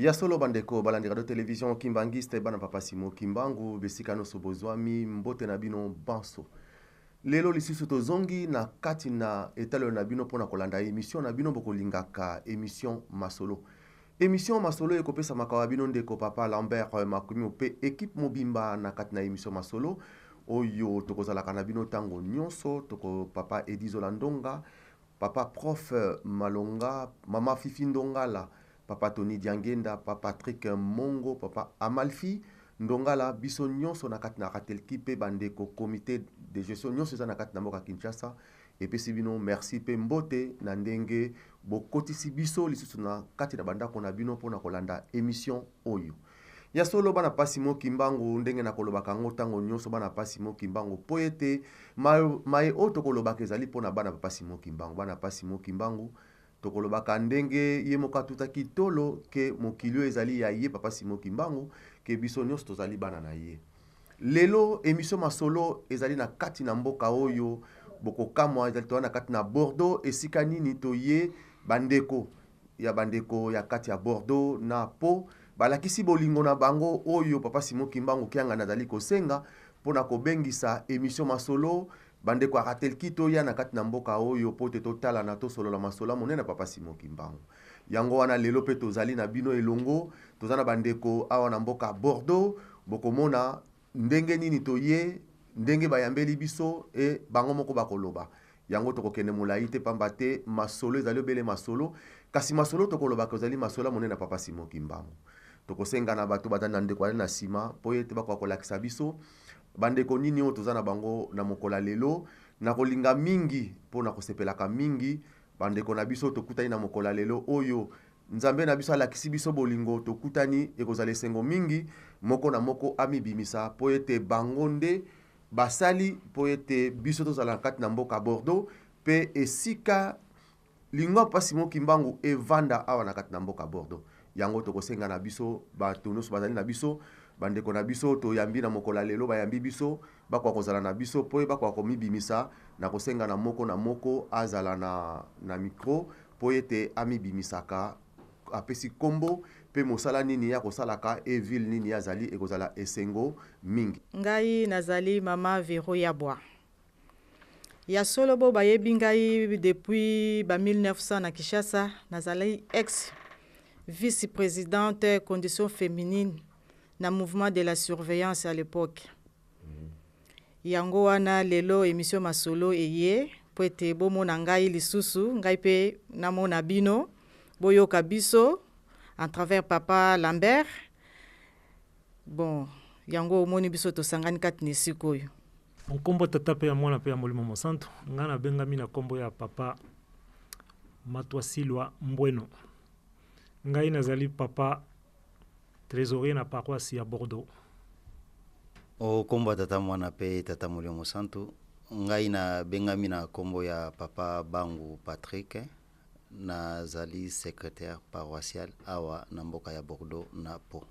Ya solo bandeko balandi radio télévision kimbangiste bana papa Simo Kimbangu besikano sobozwami mbote na bino banso. Lelo lisusu tozongi na kati na etalo na bino pona kolanda émission na bino bokolingaka émission Masolo. Émission Masolo ekopesa makawa bino ndeko papa Lambert Makumi pe équipe mobimba na kati na émission Masolo. Oyo tokozalaka na bino tango nyonso toko papa Edizola Ndonga, papa prof Malonga, mama Fifi Ndongala, papa Tony Diangenda, papa Patrick Mongo, papa Amalfi Ndongala, biso nyonso na kati na ratel kipe bandeko comité de gestion nyonso za na kati na mboka Kinshasa. Et puis bino merci pe mbote na ndenge bokotisi biso lisusu na kati na bandako na bino pona kolanda émission oyo. Ya solo bana pasi mo Kimbangu ndenge na kolobaka ngo tango nyonso bana pasi mo Kimbangu poete mai oto kolobaka ezali pona bana pasi mo Kimbangu bana pasi mo Kimbangu to kolobaka ndenge ye moka tutaki tolo ke mokilio ezali ya ye papa Simo Kimbangu ke biso nyonso tozali bana na ye. Lelo émission Masolo ezali na kati na mboka oyo boko kamwa ezali to na kati na Bordeaux esika nini to ye bandeko ya kati ya Bordeaux na po balakisi bolingo na bango oyo papa Simo Kimbangu kianga nazali kosenga pona kobengisa émission Masolo bandeko a ratel kito ya na kati na mboka oyo pote totala na to solo la masola monena papa Simo Kimbangu. Yango wana lelo pe tozali na bino elongo tozana bandeko awa na mboka Bordeaux bokomona ndenge nini to ye ndenge bayambeli biso e bango moko bakoloba. Yango tokokende molai te pamba te masolo ezali obele masolo kasi masolo tokoloba kozali masola monena papa Simo Kimbangu. Tokosenga na bato batana ndeko na sima po ete bakwa kolakisa biso bandeko nini oyo tozana bango na mokola lelo na kolinga mingi po na kosepelaka mingi bandeko na biso tokutani na mokola lelo oyo nzambe na biso alakisi biso bolingo tokutani ekozala esengo mingi moko na moko amibimisa po ete bango nde basali po ete biso tozala kati na mboka Bordeaux pe esika lingwa papa Simo Kimbangu evanda awa na kati na mboka Bordeaux. Yango tokosenga na biso bato nyonso bazali na biso bandeko na biso to yambi na mokola lelo bayambi biso bakwa kozala na biso po bakwa komibimisa na kosenga na moko azala na micro po ete amibimisaka apesi kombo pe mosala nini ya kosalaka e ville nini azali ekozala esengo mingi. Ngai nazali mama Vero Yabwa. Ya solo bo bayebi ngai depuis 1900 na Kinshasa nazali ex vice-présidente condition féminine na mouvement de la surveillance à l'époque. Yango wana lelo émission Masolo eye po ete bomona ngai lisusu ngai pe namona bino boyoka biso à travers papa Lambert. Bon, yango omoni biso tosangani kati na sikoyo. Nkombo tata pe ya mwana pe ya molimo mosantu ngana bengami na kombo ya papa Matwasilwa Mbweno. Ngai nazali papa trésorier na paroisse ya Bordeaux. O kombo tata mwana pe tata molimo mosantu ngai na bengami na kombo ya papa Bangu Patrick nazali secrétaire paroissial awa na mboka ya Bordeaux na po.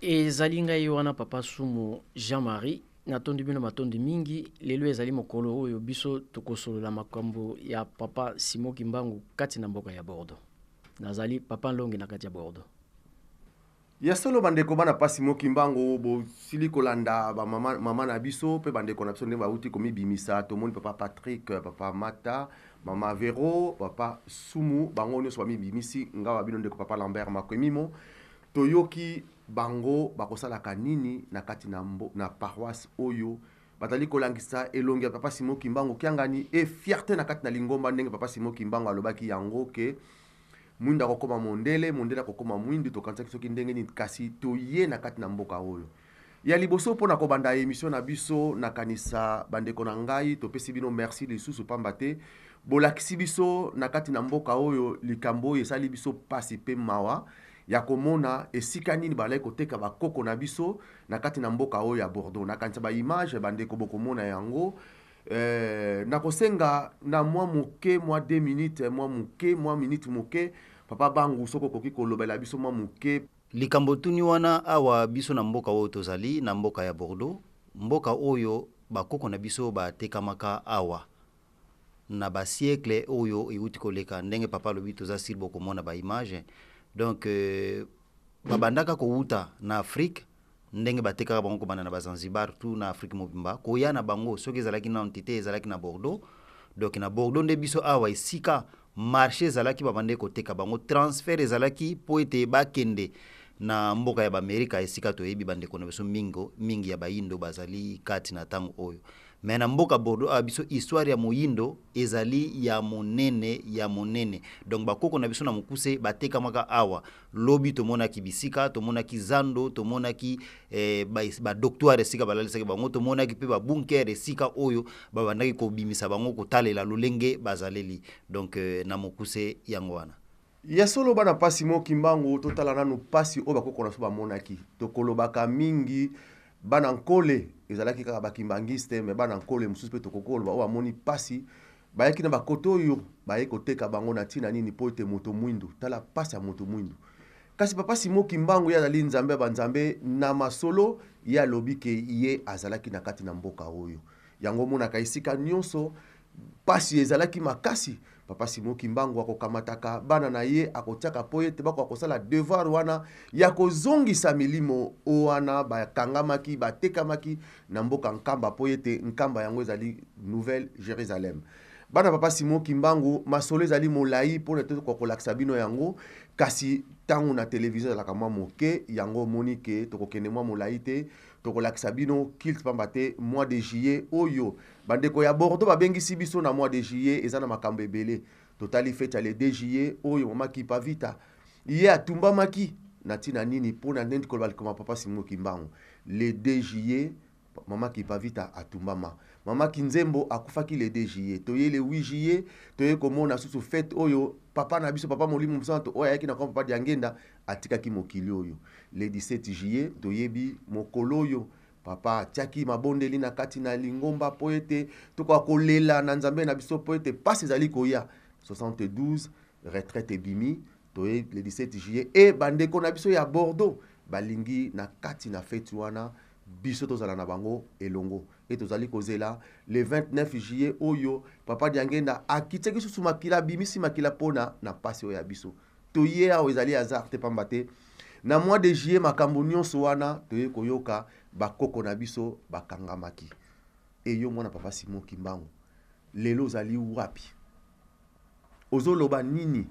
Ezali ngai wana papa Sumu Jean-Marie natondi bino matondi mingi lelo ezali mokolo oyo biso tokosolola makambo ya papa Simo Kimbangu kati na mboka ya Bordeaux. Nazali papa Longi na kati ya Bordeaux. Ya solo bandeko bana pasi Simo Kimbangu bo sili kolanda ba mama na biso pe bandeko na biso ndenge bauti komibimisa to moni papa Patrick, papa Mata, mama Vero, papa Sumu bango nyonso bamibimisi ngawa bino ndeko papa Lambert Makwemimo toyoki bango bakosalaka nini na kati na paroisse oyo batali kolangisa elongi ya papa Simo Kimbangu kiangani e fierté na kati na lingomba ndenge papa Simo Kimbangu alobaki yango ke mwinda kokoma mondele kokoma mwindi tokanisa soki ndenge ni kasi toye na kati na mboka oyo ya liboso pona kobanda émission na biso na kanisa bandeko na ngai topesi bino merci lisusu pamba te bolakisi biso na kati na mboka oyo likambo esali biso pasi pe mawa ya komona esika nini balai koteka bakoko na biso na kati na mboka oyo ya Bordeaux na kanisa ba image bandeko bokomona yango na kosenga na mwa muke mwa 2 minutes mwa minute muke papa Bangu soko koki kolobela biso mwa muke likambo tuni wana awa biso na mboka oyo tozali na mboka ya Bordeaux mboka oyo bakoko na biso batekamaka awa na ba siècle oyo euti koleka ndenge papa lobi toza sir bokomona ba image donc babandaka kouta na Afrique ndenge batekaka bango kobanda na bazanzibar tout na Afrique mobimba koya na bango soki ezalaki na entité ezalaki na Bordeaux. Donc na Bordeaux nde biso awa esika marché ezalaki babande koteka bango transfert ezalaki po ete bakende na mboka ya b'Amerika esika toyebi bandeko na biso mingi ya bayindo bazali kati na tango oyo. Mais na mboka Bordeaux biso histoire ya moyindo ezali ya monene. Donc bakoko na biso na mokuse bateka maka awa lobi tomonaki bisika tomonaki zando tomonaki ba docteur esika balalisaki bango tomonaki pe ba bunker esika oyo babandaki ko bimisa bango kotalela lolenge bazaleli. Donc na mokuse yango wana ya solo bana pasi mo kimbangu totala nanu pasi o bakoko na so bamonaki tokolobaka mingi bana nkole ezalaki kaka bakimbangiste me bana nkole mususu pe tokokoloba o amoni pasi bayaki na bakoto oyo baye koteka bango na tina nini po ete moto mwindu tala pasi ya moto mwindu kasi papa Simon Kimbangu ya zali nzambe banzambe na masolo ya lobi ke ye azalaki na kati na mboka oyo yango mona kaisika nyonso pasi ezalaki makasi papa Simon Kimbangu akokamataka bana na ye akotiaka po ete bako akosala devoir wana ya kozongisa milimo wana bakangamaki batekamaki na mboka nkamba po ete nkamba yango ezali Nouvelle Jérusalem. Bana papa Simon Kimbangu masolo ezali molai po ete kokolakisa bino yango kasi tangu na television ezalaka mwa moke yango monike tokokende mwa molai te tokolakisa bino kilt pamba te mois de juillet oyo bandeko ya Bordeaux babengisi biso na mois de juillet eza na makambo ebele totali fete ya le 2 juillet oyo mama Kipavita ye atumbamaki na tina nini pona ndendi koloba koma papa Simon Kimbangu le 2 juillet mama Kipavita atumbama mama Kinzembo akufaki le 2 juillet toye le 8 juillet toye komona susu fete oyo papa na biso papa Molimo Musanto oyo ayaki na kwa papa Diangenda atikaki mokili oyo le 17 juillet toyebi mokolo oyo papa tiaki mabondeli na kati na lingomba po ete tokoka kolela na nzambe na biso po ete pasi ezali koya 72 retraite bimi toye le 17 juillet e bandeko na biso ya Bordeaux balingi na kati na fete wana biso tozala na bango elongo et tozali kozela le 29 juillet oyo papa Diangenda akiteki susu makila bimisi makila pona na pasi oyo ya biso toye awo ezali hasard te pamba te na mois de juillet makambo nyonso wana toye koyoka bakoko na biso bakangamaki e yo mwana papa Simon Kimbangu lelo ozali wapi ozoloba nini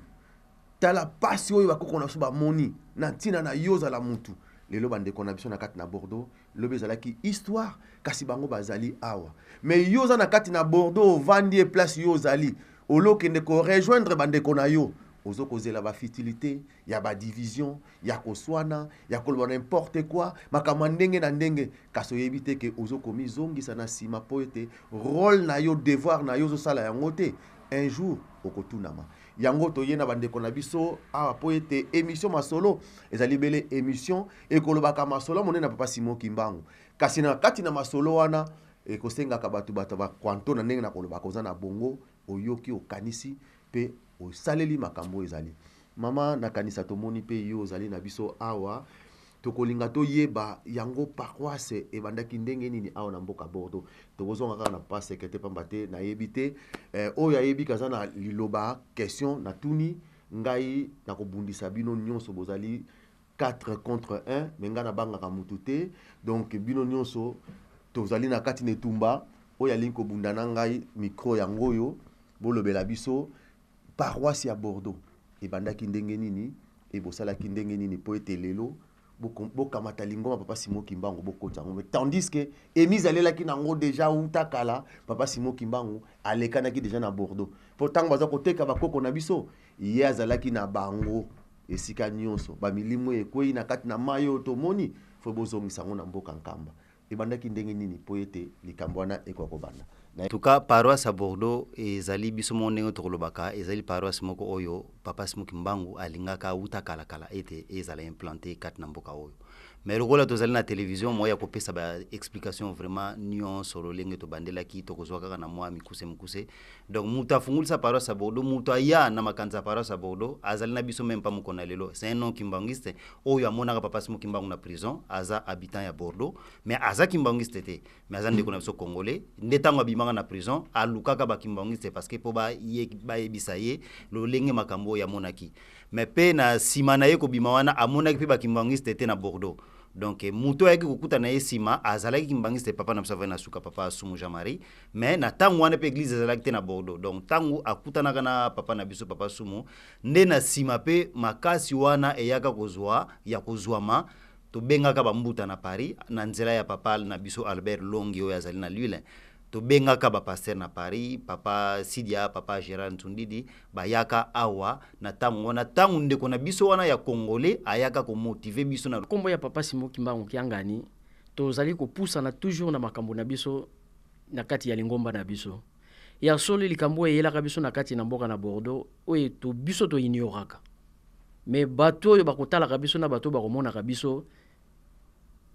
tala pasi oyo bakoko na biso bamoni na ntina na yo ozala mutu lelo bandeko na biso na kati na Bordeaux lobi ezalaki histoire kasi bango bazali awa mais yo oza na kati na Bordeaux ovandi place yo ozali olokende ko rejoindre bandeko na yo ozo kozela ba futilité ya ba division ya koswana ya koloba n'importe quoi makamwa ndenge na ndenge kasi oyebi te ke ozo komizongisa na sima po ete rôle na yo devoir na yo ozosala yango te un jour okotunama yango toye na bandeko na biso awa po ete émission masolo ezali bele émission ekolobaka masolo monene na papa Simon Kimbangu kasi na kati na masolo wana ekosengaka bato ba kwanto na ndenge na koloba koza na bongo oyoki okanisi pe osaleli makambo ezali mama nakanisa tomoni pe yo ozali na biso awa tokolinga toyeba yango paroisse ebandaki ndenge nini awa na mboka Bordeaux tokozonga kaka na pas sekete pamba te nayebi te oyo ayebi kaza na liloba question na tuni ngai nakobundisa bino nyonso bozali 4 contre 1 me ngai nabangaka mutu te donc bino nyonso tozali na kati netumba oyo alingi kobunda na ngai micro yango oyo bolobela biso paroisse ya Bordeaux ebandaki ndenge nini ebosalaki ndenge nini po ete lelo bokamata lingoma papa Simon Kimbangu bokota ngo tandis que emise alelaki nango déjà utakala papa Simon Kimbangu alekanaki déjà na Bordeaux pourtant baza koteka bakoko na biso ye azalaki na bango esika nyonso bamilimo ekwei na kati na mayo tomoni fo bozongisa ngo na mboka nkamba ebandaki ndenge nini po ete likambo wana ekokobanda en tout cas paroisse à Bordeaux ezali biso monengo tokolobaka ezali paroisse moko oyo papa Simon Kimbangu alingaka uta kala ete ezala implanté kati na mboka oyo mais lokola tozali na télévision moya kopesa ba explication vraiment nuance sur lolenge to bandelaki tokozwa kaka na mwa mikuse donc muta fungulisa paroisse à Bordeaux muta ya na makanza paroisse à Bordeaux azali na biso même pas mukona lelo c'est un nom kimbangiste oyo amonaka papa Simon Kimbangu na prison aza habitant ya Bordeaux mais aza kimbangiste te mais aza ndeko na biso congolais ndetango abimanga na prison alukaka ba kimbangiste parce que po ba yebisa ye lolenge makambo ya monaki mais pe na sima na ye kobima wana amonaki pe bakimbangiste te na Bordeaux. Donc muto ayaki kokuta na ye sima azalaki kimbangiste papa na biso avai na suka papa Asumu Jean-Marie, mais na ntango wana pe église azalaki te na Bordeaux. Donc ntango akutanaka na papa na biso papa Asumu nde na sima pe makasi wana eyaka kozwa ya kozwama tobengaka bambuta na Paris na nzela ya papa na biso Albert Longi oyo azali na Lille. Tobengaka bapaster na Paris, papa Sidia, papa Gérard Ntundidi, bayaka awa na tango wana tango ndeko na biso wana ya Congolais ayaka ko motiver biso na kombo ya papa Simon Kimbangu kiangani tozali kopusa na toujours na makambo na biso na kati ya lingomba na biso. Ya solo likambo eyelaka biso na kati na mboka na Bordeaux oyo to biso to ignoraka. Mais bato oyo bakotalaka biso na bato bakomonaka biso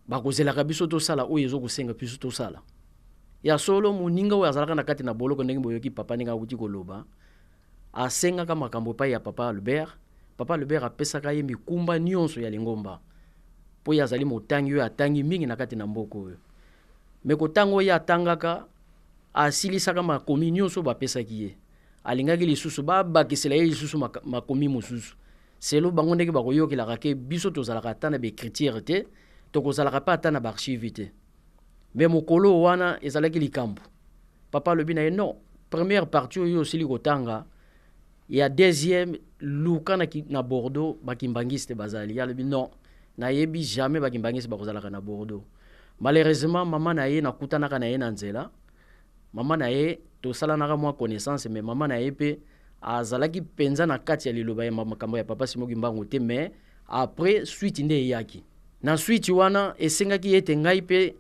bakozelaka biso to sala oyo ezokosenga biso to sala. Ya solo muninga oyo azalaka na kati na boloko ndenge boyoki papa ninga akuti koloba asengaka makambo pa ya papa Albert. Papa Albert apesaka ye mikumba nyonso ya lingomba po ya azali motangi oyo atangi mingi na kati na mboko oyo. Me kotango oyo atangaka asilisaka makomi nyonso bapesaki ye. Alingaki lisusu babakisela ye lisusu makomi mosusu. Selo bango ndenge bakoyokelaka ke biso tozalaka ata na baécriture te tokozalaka pa ata na baarchive te. Mais mokolo wana ezalaki likambo. Papa lobi na ye non, première partie oyo osili kotanga ya deuxième luka na Bordeaux bakimbangiste bazali. Ya lobi non, na yebi jamais bakimbangiste bakozalaka na Bordeaux. Malheureusement maman na ye nakutanaka na ye na nzela. Maman na ye tosalanaka mwa connaissance, mais maman na ye pe azalaki penza na kati ya liloba ya makambo ya papa Simon Kimbangu te, mais après suite nde eyaki. Na suite wana esengaki ete ngai pe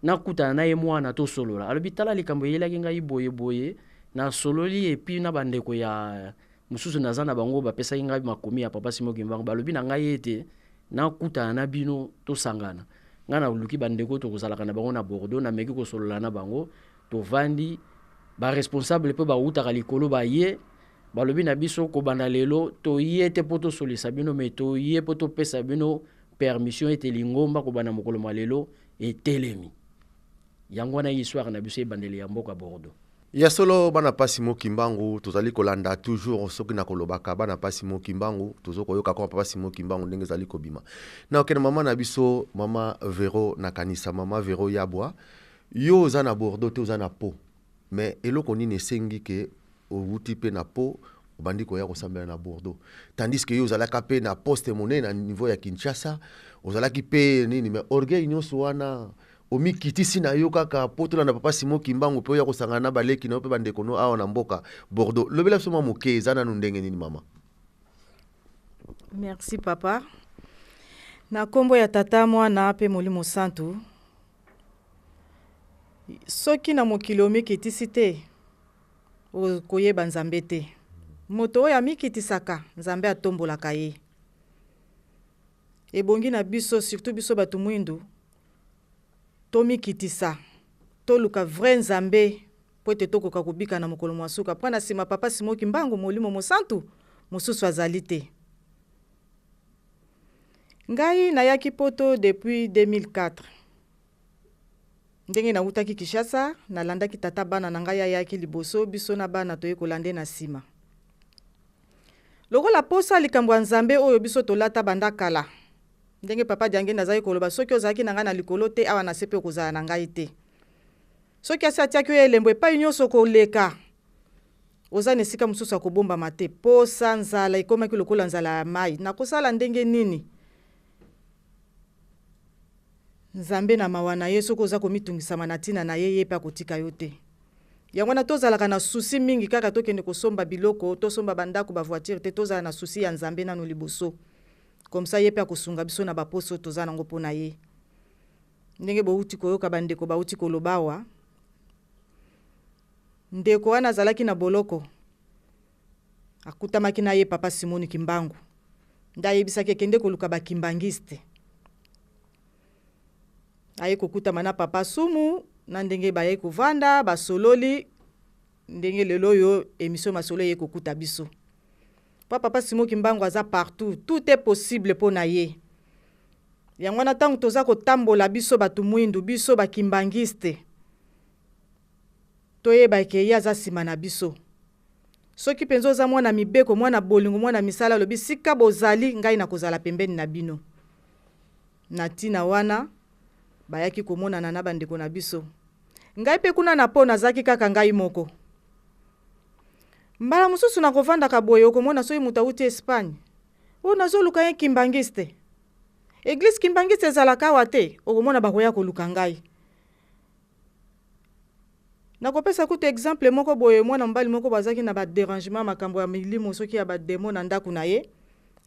nakutana na ye mwana to solola. Alobi tala likambo yelaki ngai boye boye na sololi epi na bandeko ya mususu nazana bango bapesaki ngai makomi ya papa Simon Kimbangu. Balobi na ngai ete nakutana na bino to sangana. Nga na luki bandeko to kozalaka na bango na Bordeaux na meki ko solola na bango to vandi ba responsable pe ba utaka likolo ba ye. Balobi na biso ko banda lelo to yete poto solisa bino me to ye poto pesa bino permission ete lingomba ko bana mokolo malelo etelemi. Yango na histoire na biso ebandeli ya mboka Bordeaux. Ya solo bana pasi Simon Kimbangu tozali kolanda toujours soki na kolobaka bana pasi Simon Kimbangu tozoko yoka kwa papa Simon Kimbangu ndenge zali kobima. Na okena mama na biso mama Vero na kanisa mama Vero Yabwa yo za na Bordeaux te za na Po. Mais eloko nini esengi ke outi pe na Po obandi koya kosambela na Bordeaux. Tandis que yo zalaka pe na poste monnaie na niveau ya Kinshasa, ozalaki pe nini mais orgueil nyonso wana omi kitisi na yo kaka potola na papa Simon Kimbangu pe ya kosangana na baleki na pe bandeko no awa na mboka Bordeaux. Lobela soma moke zana ndenge nini mama? Merci papa. Na kombo ya tata mwana pe Molimo Santu. Soki na mokili omikitisi te koyeba Nzambe te. Moto oyo amikitisaka Nzambe atombolaka ye. Ebongi na biso surtout biso batu mwindu tomikitisa toluka vrai Nzambe po ete tokoka kobika na mokolo mwasuka. Mpo na sima papa Simon Kimbangu Molimo Mosantu mosusu azali te. Ngai nayaki poto depuis 2004. Ndenge na utaki Kinshasa nalandaki tata bana na ngai ayaki liboso biso na bana toye kolande na sima. Lokola posa likambo ya Nzambe oyo biso tolata banda kala. Ndenge papa Diange nazali koloba soki ozalaki na ngai na likolo te awa na sepe kozala na ngai te. Soki asi atiaki oyo elembo epai nyonso koleka. Oza na esika mosusu akobomba mate. Posa nzala ekomaki lokola nzala ya mai. Nakosala ndenge nini? Nzambe na mawa na ye soki oza komitungisama na ntina na ye ye pe akotika yo te. Yango na tozalaka na susi mingi kaka tokende kosomba biloko, tosomba bandako ba voiture te tozala na susi ya Nzambe nanu liboso. Comme ça ye pe akosunga biso na baposo toza nango pona ye. Ndenge bouti koyoka bandeko bauti kolobawa. Ndeko wana azalaki na boloko. Akutamaki na ye papa Simon Kimbangu. Ndayebisaki kende koluka bakimbangiste. Aye kokutama na papa Sumu na ndenge baye kovanda basololi ndenge lelo yo émission masolo ye kokuta biso. Papa Simon Kimbangu aza partout, tout est possible pona ye. Yango na tango toza kotambola biso batu mwindu biso bakimbangiste. Toyeba ke ye aza sima na biso. soki penzo za mwana mibeko mwana bolingo mwana misala lobi sika bozali ngai na kozala pembeni na bino na tina wana bayaki komona na bandeko na biso ngai pe kuna na po nazaki kaka ngai moko mbala mususu na kovanda ka boye okomona soki mutauti Espagne o nazoluka ye Kimbangiste Église Kimbangiste ezalaka wate okomona bakoya koluka ngai nakopesa kutu exemple moko boye mwana mbali moko bazaki na ba dérangement makambo ya milimo soki ya ba demo na ndaku na ye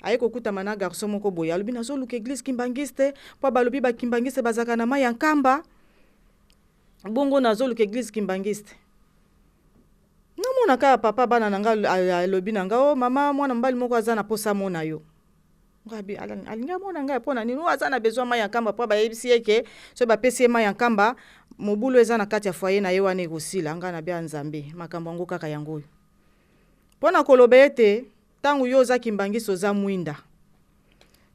aye kokuta mana garçon moko boye alobi nazoluka Église Kimbangiste po balobi ba Kimbangiste bazaka na mai ya nkamba bongo nazoluka Église Kimbangiste namona ka papa bana nanga alobi nanga o mama mwana mbali moko azana posa mona yo ngabi alinga mona ngai pona nini azana besoin mai ya nkamba po bayebisi yeke so bapesi mai ya nkamba mobulu ezana kati ya foyer na ye wana ekosila nga na bia nzambe makambo ngo kaka yango pona koloba ete tangu yo za Kimbangiste oza mwinda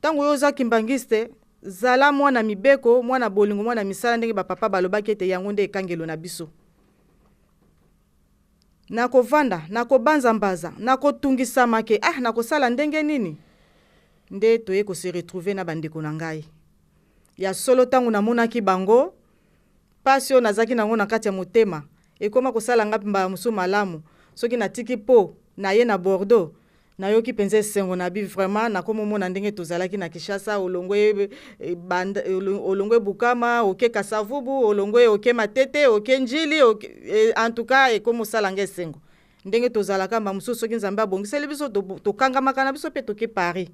tangu yo za Kimbangiste zala mwana mibeko mwana bolingo mwana misala ndenge bapapa balobaki ete yango nde ekangelo na biso nakovanda nakobanza mbaza nakotungisa make nakosala ndenge nini nde toye ko se retrouver na bandeko na ngai ya solo tangu namonaki bango pasio nazaki nango na kati ya motema ekoma kosala ngapi mba musu malamu soki natiki po na ye na Bordeaux na yoki penze sengo na bi vraiment nakomomona ndenge tozalaki na Kinshasa olongwe olongwe Bukama oke Kasavubu olongwe oke Matete oke Njili en tout cas ekomosala nge sengo ndenge tozalaka mba musu soki nzambe abongiseli biso tokangamaka na biso pe toke Paris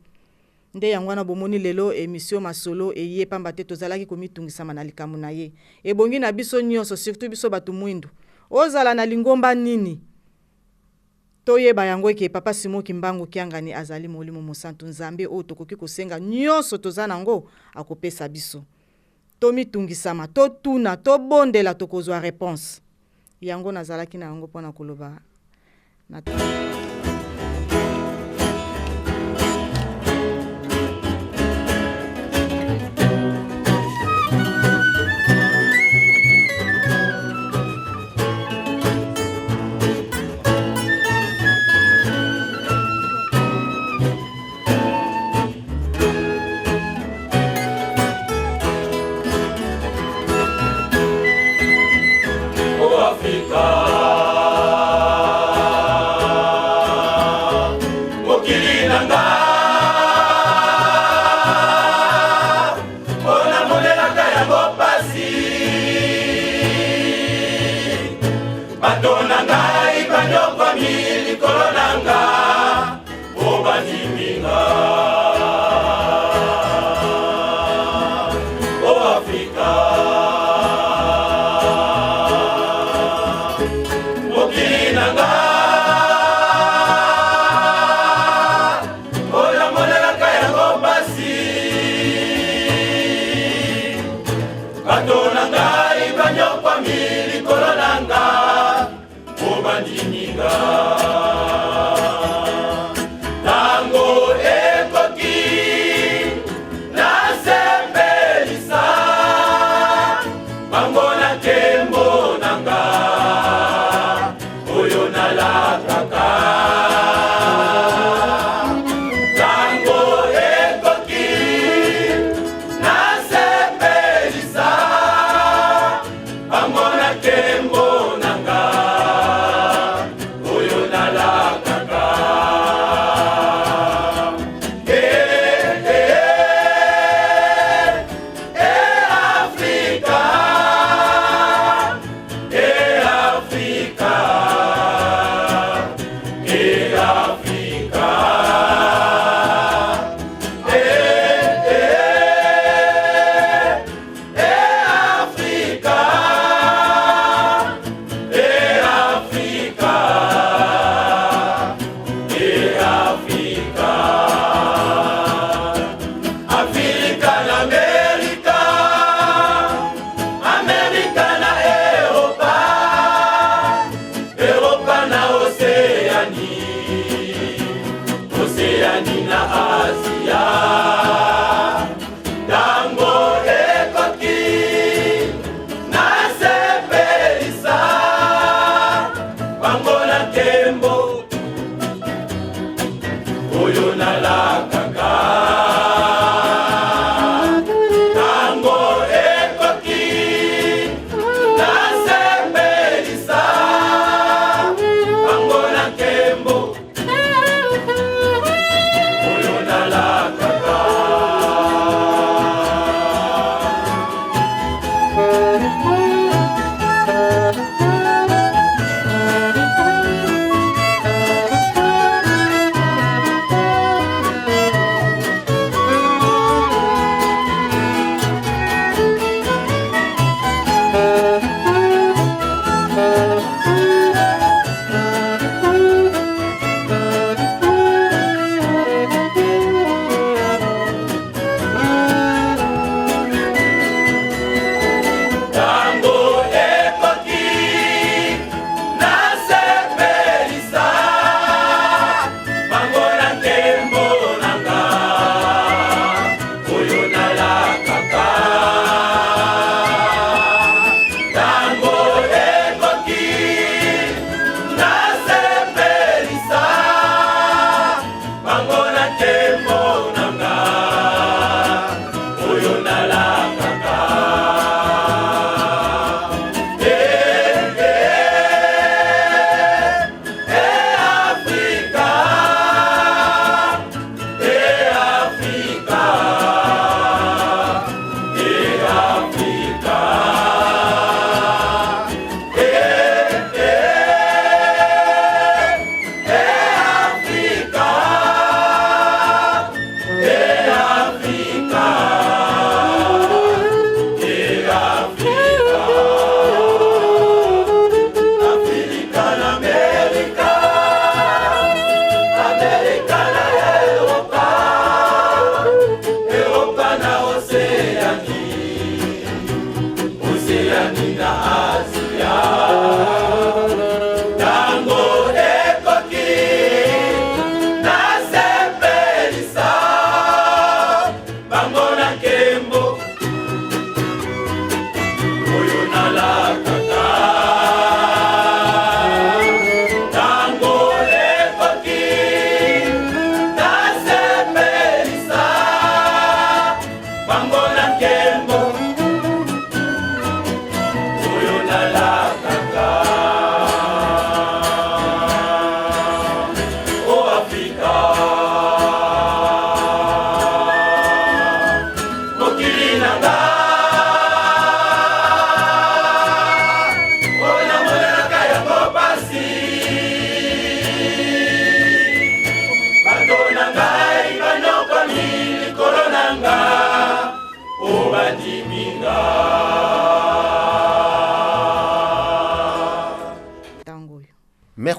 nde yango na bomoni lelo émission masolo eye pamba te tozalaki komitungisama na likamu na ye ebongi na biso nyonso surtout biso batu mwindu ozala na lingomba nini toyeba yango eke papa Simon Kimbangu kiangani azali molimo mosantu nzambe o tokoki kosenga nyonso tozana ngo akopesa biso tomitungisama totuna tobondela tokozwa réponse yango nazalaki na yango pona koloba na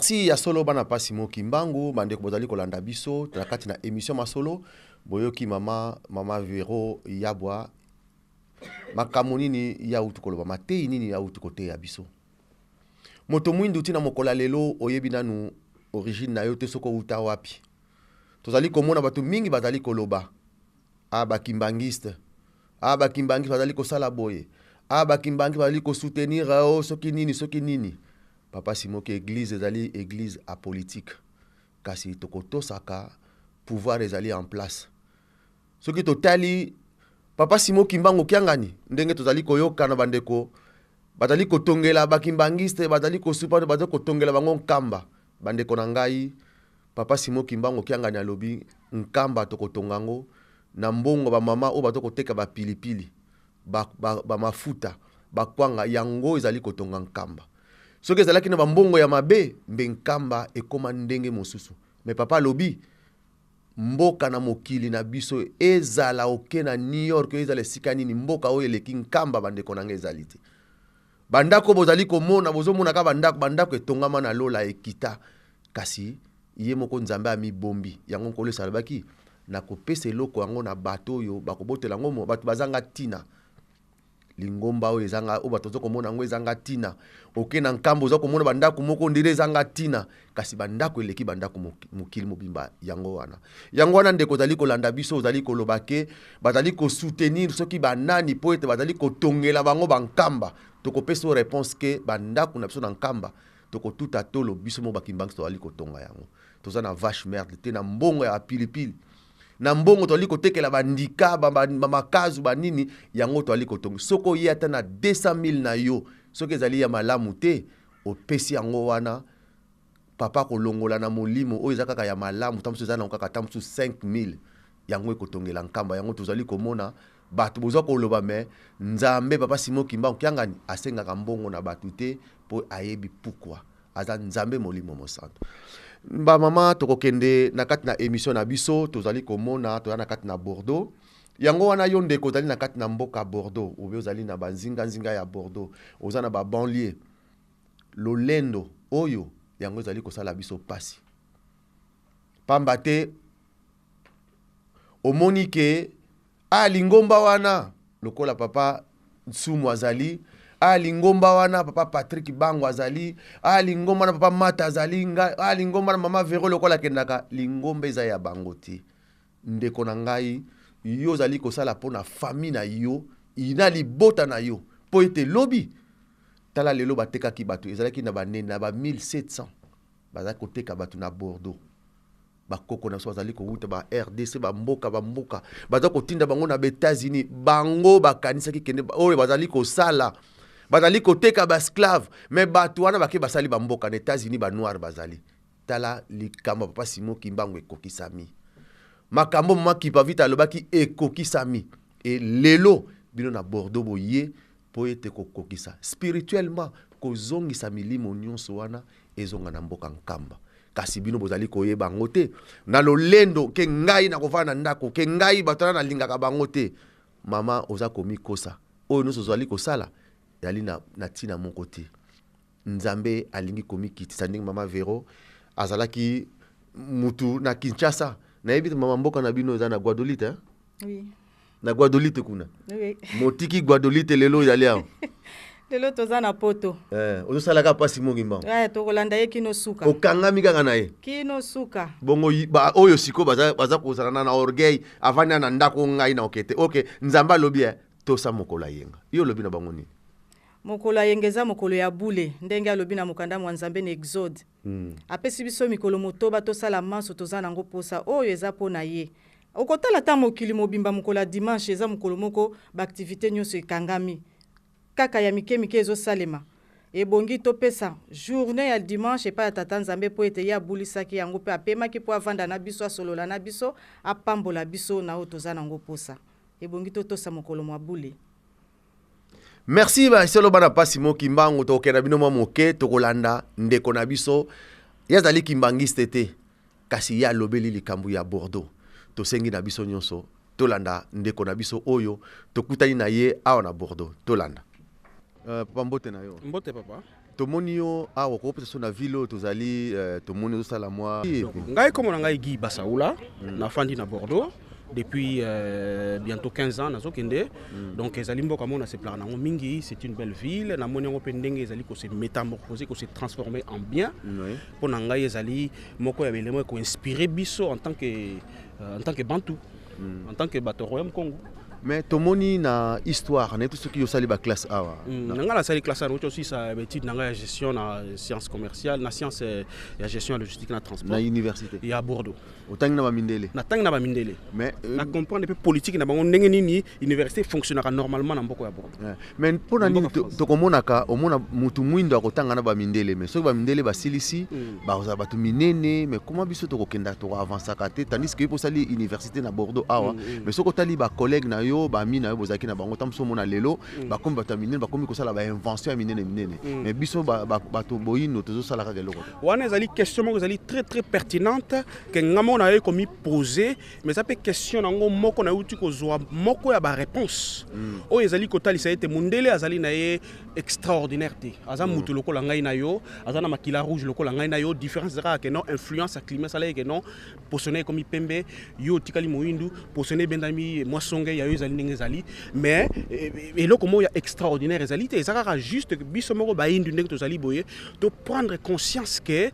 Merci ya solo bana pasi mo kimbangu bande ko bozali kolanda biso na kati na émission masolo boyoki mama Vero Yabwa makambo nini ya utu koloba matei nini ya utu kote ya biso moto mwindu tina mokola lelo oyebi nanu origine na yo te soko uta wapi tozali komona bato mingi bazali koloba bakimbangiste bakimbangiste bazali kosala boye bakimbangiste bazali kosoutenir soki nini Papa Simoki église ezali église apolitique kasi tokotosaka pouvoir ezali en place soki totali Papa Simoki Mbango kiangani ndenge tozali koyoka na bandeko bazali kotongela bakimbangiste bazali kosupa bazali kotongela bango nkamba bandeko na ngai Papa Simoki Mbango kiangani alobi nkamba tokotongango na mbongo ba mama o bato koteka ba pilipili ba mafuta bakwanga yango ezali kotonga nkamba soki ezalaki na bambongo ya mabe mbe nkamba ekoma ndenge mosusu me papa lobi mboka na mokili na biso ezala oke na New York ezala esika nini mboka oyo eleki nkamba bandeko na ngai ezali te bandako bozali komona bozomona ka bandako etongama na lola ekita kasi ye moko nzambe amibombi yango nkolo salabaki na kopesa eloko yango na bato oyo bakobotela ngo bato bazanga tina lingomba oyo ezanga o bato zokomona ngo ezanga tina oke na nkambo zokomona bandako moko ndire ezanga tina kasi bandako eleki bandako mokili mobimba yango wana ndeko zali kolanda biso zali kolobake bazali ko soutenir soki banani po ete bazali kotongela bango bankamba tokopesa réponse ke bandako na biso na nkamba tokotuta tolo biso mo bakimbangisi tozali kotonga yango toza na vache merde te na mbongo ya pilipili na mbongo tozali kotekela bandika bamakazu banini yango tozali kotonga soko ye ata na 200,000 na yo soki ezali ya malamu te opesi yango wana papa kolongola na molimo oyo eza kaka ya malamu tamusu eza na kaka tamusu 5,000 yango ekotongela nkamba yango tozali komona bato bozwa koloba me nzambe Papa Simoki Mbango kiangani asengaka mbongo na bato te po ayebi pourquoi aza nzambe molimo mosantu ba mama tokokende na kati na émission na biso tozali komona toza na kati na Bordeaux yango wana yo ndeko ozali na kati na mboka Bordeaux obe ozali na banzinga ya Bordeaux oza na ba banlieue lolendo oyo yango ezali kosala biso pasi pamba te omoni ke lingomba wana lokola papa Nsumu azali lingomba wana papa Patrick Bango azali lingomba na papa Mata azali lingomba na mama Vero lokola kendaka lingomba eza ya bango te ndeko na ngai yo zali kosala pona famille na yo ina libota na yo po ete lobi tala lelo batekaki bato ezalaki na banene na ba 1700 bazali koteka bato na Bordeaux bakoko na so bazali kouta ba RDC bamboka bazali kotinda bango na États-Unis bango bakanisaki kende oyo bazali kosala bazali koteka ba esclave mais bato wana bake basali bamboka na États-Unis ba noir bazali tala likambo Papa Simoki Mbango ekokisami makambo mama kipa vita alobaki ekokisami et lelo bino na Bordeaux boye po ete kokokisa spirituellement kozongisa milimo nyonso wana ezonga na mboka nkamba kasi bino bozali koyeba bango te na lolendo ke ngai na kovana ndako ke ngai bato na lingaka bango te mama oza komikosa oyo nyonso ozali kosala yali na tina moko te nzambe alingi komikitisa ndenge mama Vero azalaki mutu na Kinshasa na yebi mama mboka na bino eza na Guadolite Oui. Na Guadolite kuna Oui. motiki Guadolite lelo yali aho lelo toza na poto ozosalaka Papa Simoki Mbango tokolanda ye kino suka okangami kaka na ye kino suka bongo oyo siko baza kozala na orgueil avandi na ndako ngai na okete ok nzamba alobi tosa mokolo yenga yo lobi na bango nini mokolo ayengeza mokolo ya bule ndenge alobi na mokanda mwa nzambe na Exode apesi biso mikolo motoba tosala manso toza nango posa oyo eza pona ye okotala ta mokili mobimba mokolo ya dimanche eza mokolo moko baaktivité nyonso ekangami kaka ya mike ezosalema ebongi topesa journée ya dimanche epai ya tata nzambe po ete ye abulisaki yango mpe apemaki po avanda na biso asolola na biso apambola biso na oyo toza nango posa ebongi totosa mokolo mwa bule. Merci baselo bana Papa Simoki Mbango tokena bino mwa moke tokolanda ndeko na biso yazali kimbangiste te kasi ya lobeli likambu ya Bordeaux tosengi na biso nyonso tolanda ndeko na biso oyo tokutani na ye awa na Bordeaux tolanda. Papa mbote na yo. Mbote papa. tomoni yo awa kopesa na ville tozali tomoni osala mwa ngai comme ngai Guy Bassaoula nafandi na Bordeaux depuis bientôt 15 ans nazokende donc ezali mboka mona se plaindre nango mingi, c'est une belle ville na moni yango pe ndenge ezali ko se métamorphoser ko se transformer en bien pour ngai ezali moko ya belemo ko inspirer biso en tant que Bantou en tant que bato royaume Congo. Mais tomoni na histoire na tout ce qui yo sali ba classe awa nanga la sali classe awa aussi ça étude nanga gestion na sciences commerciales na science ya gestion logistique na transport na université ya Bordeaux otangi na ba mindele mais na comprendre peu politique na bango ndenge nini université fonctionnera normalement na mboko ya Bordeaux mais pona nini to komonaka omona mutu mwindo akotanga na ba mindele mais soki ba mindele ba silisi ba oza batu minene mais comment biso to kokenda to avancer kate tandis que po sali université na Bordeaux awa mais soko tali ba collègue na ba mina yo bozaki na bango tamso mona lelo ba kombi batamine ba kombi ko sala ba invention ya minene mais biso ba to boyino tozo sala ka keloko wana ezali question moko ezali très pertinente que ngamo na yo komi poser mais ça peut question nango moko na uti ko zwa moko ya ba réponse o ezali ko tali saite mundele azali na ye extraordinaire te aza mutu lokola ngai na yo aza na makila rouge lokola ngai na yo différence zaka que non influence climat sala que non positionner komi pembe yo tikali moindu positionner bendami mwasonge ya yo mais eloko mo ya extraordinaire ezalité ezaka juste biso moko ba indu ndenge tozali boye de prendre conscience que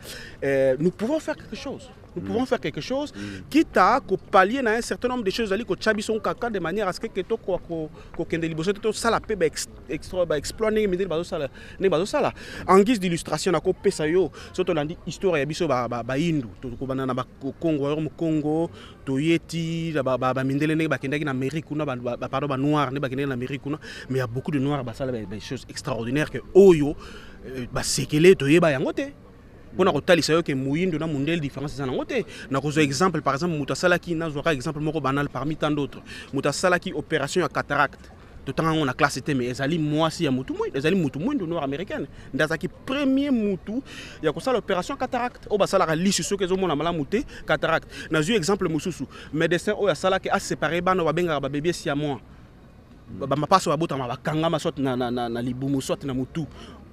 nous pouvons faire quelque chose. Nous pouvons faire quelque chose quitte à pallier un certain nombre de choses ko tchabiso kaka de manière à ce que to ko kende liboso to sala pe extra explorer mais bazo sala en guise d'illustration na ko pesa yo soto landi histoire ya biso ba indu to ko banana ba Congo to yeti ba mindele ne ba kendaki na Amérique kuna ba noir ne ba kendaki na Amérique kuna mais il y a beaucoup de noirs ba sala des choses extraordinaires que oyo ba sekele to yeba yango te. On a retali ça que mouyindo na mundel différence ça nangote na ko exemple par exemple mutasala ki na zoka exemple moko banal parmi tant d'autres mutasala ki opération à cataracte de temps on a classé mais ezali moi si ya mutu moi ezali mutu moi nord américaine ndazaki premier mutu ya ko sala opération cataracte o basala ka lisi so ke zo mona mala muté cataracte na zo exemple mususu médecin o ya sala ke a séparer bana ba benga ba bébé si à moi ba mapaso ba bota ba kanga ma sorte na libumu sorte na mutu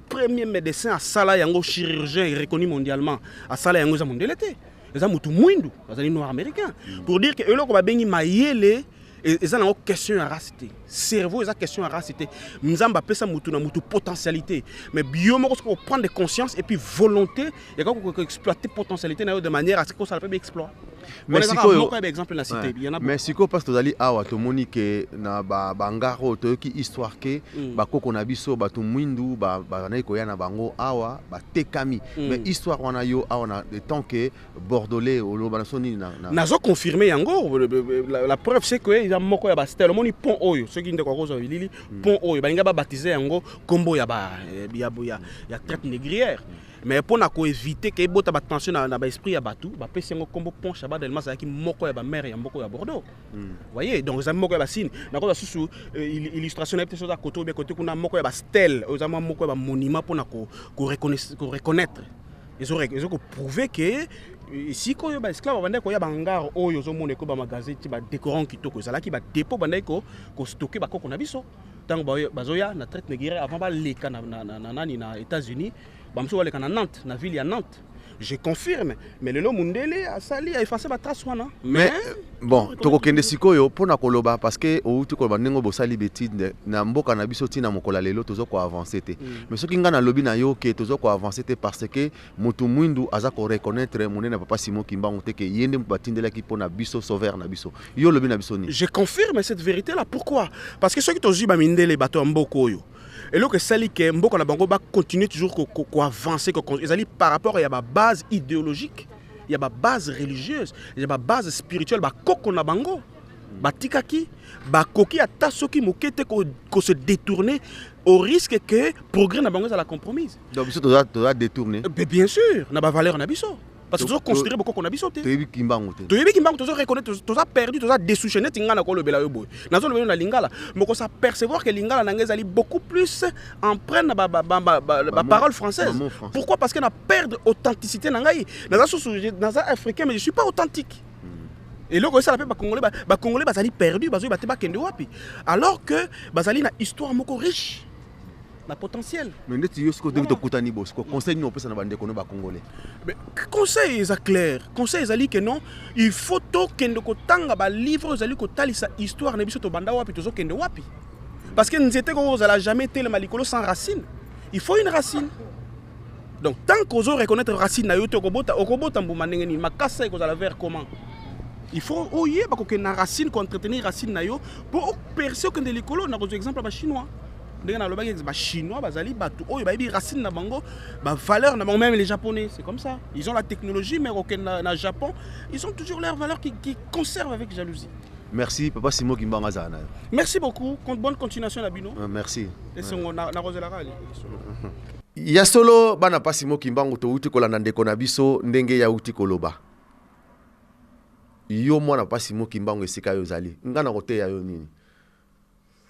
premier médecin à sala yango chirurgien reconnu mondialement à sala yango za mondele te eza mutu mwindu bazali noir américain pour dire que eloko ba bengi mayele eza na question ya racité cerveau eza question ya racité nzamba pesa mutu na mutu potentialité mais bio moko ko prendre conscience et puis volonté ya ko exploiter potentialité na de manière à ce que ça peut explorer. Mais siko parce que tozali awa tomoni ke na bangaro toyoki histoire ke bakoko na biso bato mwindu na koya na bango awa batekami mais histoire wana yo awa na tant que bordelais oloba na soni nazo confirmer yango la preuve c'est que il y a moko ya ba style moni pont oyo ceux qui ndeko kozo lili pont oyo balinga ba baptiser yango kombo ya traite négrière. Mais pour éviter que bota ba tension na ba esprit ya batu ba pesi ngo kombo pont Chabat Delmas za ki moko ya ba mère ya moko ya Bordeaux. Voyez donc za moko ya ba signe na ko susu illustration na peut sur côté bien côté kuna moko ya ba stèle za moko ya ba monument pour ko reconnaître ils ont prouvé que ici ko yo ba esclave bande ko ya bangar oyo zo mone ko ba magazine ba décorant kitoko za la ki ba dépôt bande ko stocker ba koko na biso tant bazoya na traite négrière avant ba leka na États-Unis bamso wale kana Nantes na ville ya Nantes je confirme mais le mundele a sali a effacé ba trace wana mais bon toko kende sikoyo pona koloba parce que outi ko bandengo bosali betide na mboka na biso tina mokola lelo tozo ko avancer te mais soki nga na lobi na yo ke tozo ko avancer te parce que mutu mwindu aza ko reconnaître monena papa Simon Kimbangu te ke yende batindela ki pona biso sauveur na biso yo lobi na biso ni je confirme cette vérité là pourquoi parce que ceux qui tozi ba mindele bato mboko yo et là que sali que mboko na bango ba continuer toujours ko avancer ko ezali par rapport à ba base idéologique il y a ba base religieuse il y a ba base spirituelle ba koko na bango ba tikaki ba koki ata soki mokete ko se détourner au risque que progrès na bango za la compromise donc biso toza détourner bien sûr na ba valeur na biso parce que tu as considéré beaucoup qu'on a bisoté. Tu as vu Kimbangu. Tu as vu Kimbangu, tu as reconnaître, tu as perdu, tu as dessouchené, tu as encore le bela yobo. Dans le domaine de la lingala, mais qu'on s'apercevoir que lingala n'angez ali beaucoup plus empreinte la parole française. Pourquoi? Parce qu'on a perdu authenticité n'angai. Dans un africain, mais je suis pas authentique. Et là, ça l'appelle Congolais, bazali perdu, bazali baté ba kende wapi. Alors que bazali na histoire moko riche. na potentiel. Mais ndeti yo siko ndenge tokutani bosko conseil nous pesa na bande kono ba congolais. Mais conseil est clair. Conseil ezali que non, il faut to kende ko tanga ba livre ezali ko talisa histoire na biso to banda wapi tozo kende wapi. Parce que nzete ko ozala jamais tel malikolo sans racine. Il faut une racine. Donc tant qu'on ozo reconnaître racine na yo to okobota mbuma ndenge ni makasa ko zala vers comment. Il faut oyer ba ko kena racine ko entretenir racine na yo pour percer que les likolo na ko exemple ba chinois. Ndenge na lobaki ba chinois bazali batu oyo ba bi racine na bango ba valeur na bango, même les japonais, c'est comme ça. Ils ont la technologie mais au na Japon, ils ont toujours leurs valeurs qui conservent avec jalousie. Merci papa Simon Kimbangu azana. Merci beaucoup, bonne continuation la bino. Merci. Et c'est na rozelaka ali. Ya solo bana pa Simon Kimbangu to uti kolanda ndeko na biso ndenge ya uti koloba. Yo mwana pa Simon Kimbangu esika yo zali. Ngana kote ya yo nini?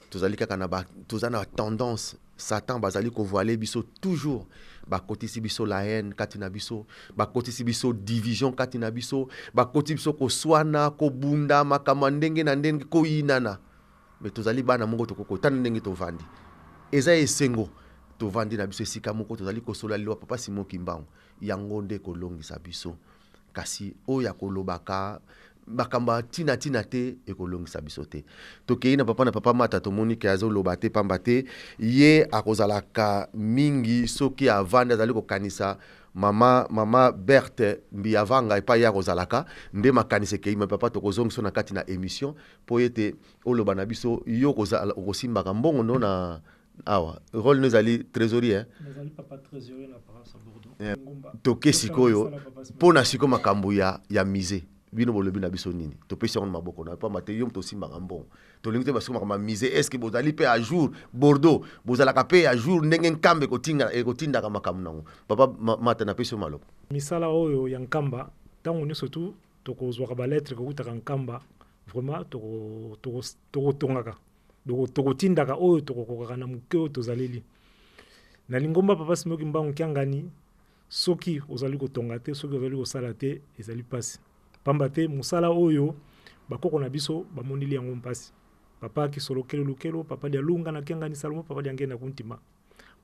Tozali kaka na ba tozana tendance Satan bazali ko voiler biso toujours ba kotisi biso la haine katina biso ba kotisi biso division katina biso ba kotisi biso ko swana ko bunda makama ndenge na ndenge ko inana. Mais tozali bana mongo to ko tana ndenge to vandi eza esengo to vandi na biso esika moko tozali ko sola liwa papa Simon Kimbangu yango nde ko longisa biso kasi oya ko lobaka bakamba tina te ekolongisa biso te tokei na papa mata tomoni ke azoloba te pamba te ye akozalaka mingi soki avanda azali kokanisa mama Berthe Mbiavanga epai ya kozalaka nde makanise kei ma papa tokozongisa na kati na émission po ete oloba na biso yo okosimbaka mbongo ndo na awa rôle nous ali trésorier nazali papa trésorier na paroisse à Bordeaux toke sikoyo pona siko makambo ya mise bino bolobi na biso nini to pesi on maboko na pa mate yom to simba ngambon to lingite baso makama mise est-ce que bozali pe à jour Bordeaux bozala ka pe à jour ndenge nkambe kotinda ka makamu nango papa mata na pesi malo misala oyo ya nkamba tango ni surtout to kozwa ka ba lettre ko utaka nkamba vraiment to tongaka to kotindaka oyo to kokaka na mukeo to zaleli na lingomba papa Simon Kimbangu kiangani soki ozali kotonga te soki ozali kosala te ezali pasi pamba te musala oyo bakoko na biso bamonili yango mpasi papa ki solo kelo papa dia lunga na kiangani salomo papa dia ngena kuntima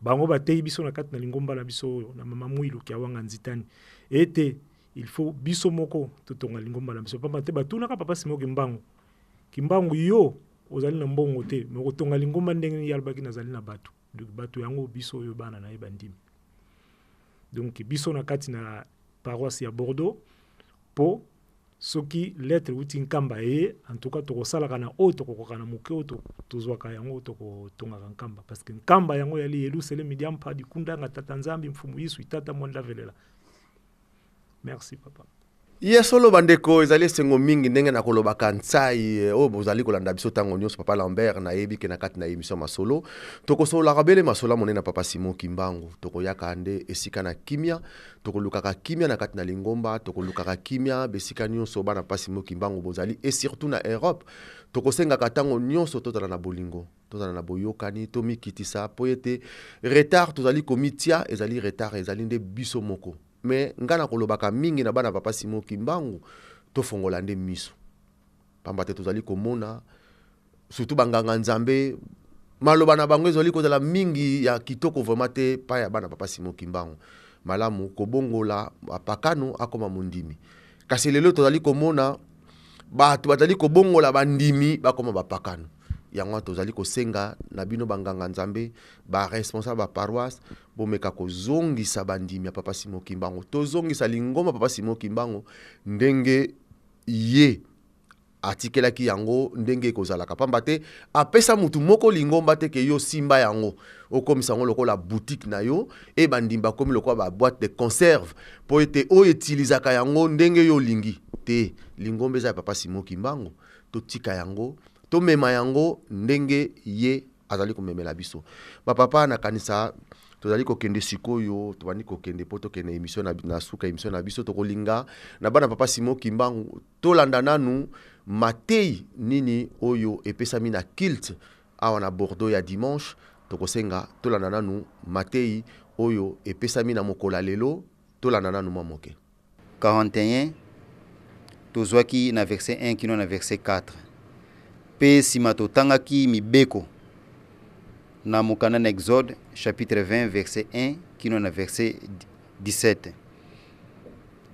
bango batei biso na kati na lingomba na biso oyo na mama Mwilu ki awanga nzitani ete il faut biso moko totonga lingomba na biso pamba te batuna ka papa Simon Kimbangu yo ozali na mbongo te me kotonga lingomba ndenge yalbaki nazali na batu yango biso oyo bana na ebandimi donc biso na kati na paroisse ya Bordeaux po soki lettre uti nkamba en tout cas tokosalaka na oyo tokokoka na moke oyo tozwaka yango tokotongaka nkamba parce que nkamba yango yali elusele midiam pa dikundanga tata nzambi mfumu yisu itata mwanda velela. Merci papa. Solo bandeko ezali sengo mingi ndenge na kolobaka ntsai o bozali kolanda biso tango nyonso papa Lambert na yebi ke na kati na émission masolo tokosola kabele masolo monena papa Simon Kimbangu tokoyaka nde esika na kimia tokolukaka kimia na kati na lingomba tokolukaka kimia besika nyonso bana papa Simon Kimbangu bozali et surtout na Europe tokosengaka tango nyonso tozala na bolingo tozala na boyokani tomikitisa po ete retard tozali komitia ezali retard ezali nde biso moko. Mais ngana kolobaka mingi na bana papa Simon Kimbangu to fongola nde miso pamba te tozali komona surtout banganga nzambe maloba na bango ezali kozala mingi ya kitoko vraiment te pa ya bana papa Simon Kimbangu malamu kobongola apakano akoma mundimi kasi lelo tozali komona batu bazali kobongola bandimi bakoma bapakano yango tozali kosenga na bino banganga nzambe ba responsable ba paroisse bomeka kozongisa bandimi ya papa Simon Kimbangu tozongisa lingoma papa Simon Kimbangu ndenge ye atikelaki yango ndenge kozalaka pamba te apesa mutu moko lingomba te ke yo simba yango okomisa ngo lokola boutique na yo e bandimba komi lokola ba boîte de conserve po ete o utilizaka yango ndenge yo lingi te lingomba za papa Simon Kimbangu to tika yango to mema yango ndenge ye azali komemela biso ba papa na kanisa tozali kokende sikoyo tobandi kokende poto kende émission na suka émission na biso tokolinga na bana papa Simon Kimbangu tolanda nanu matei nini oyo epesami na kilt awa na Bordeaux ya dimanche tokosenga tolanda nanu matei oyo epesami na mokola lelo tolanda nanu mwa moke 41 tozwaki na verset 1 kino na verset 4 pe sima totangaki mibeko na mokanda na Exode chapitre 20 verset 1 kino na verset 17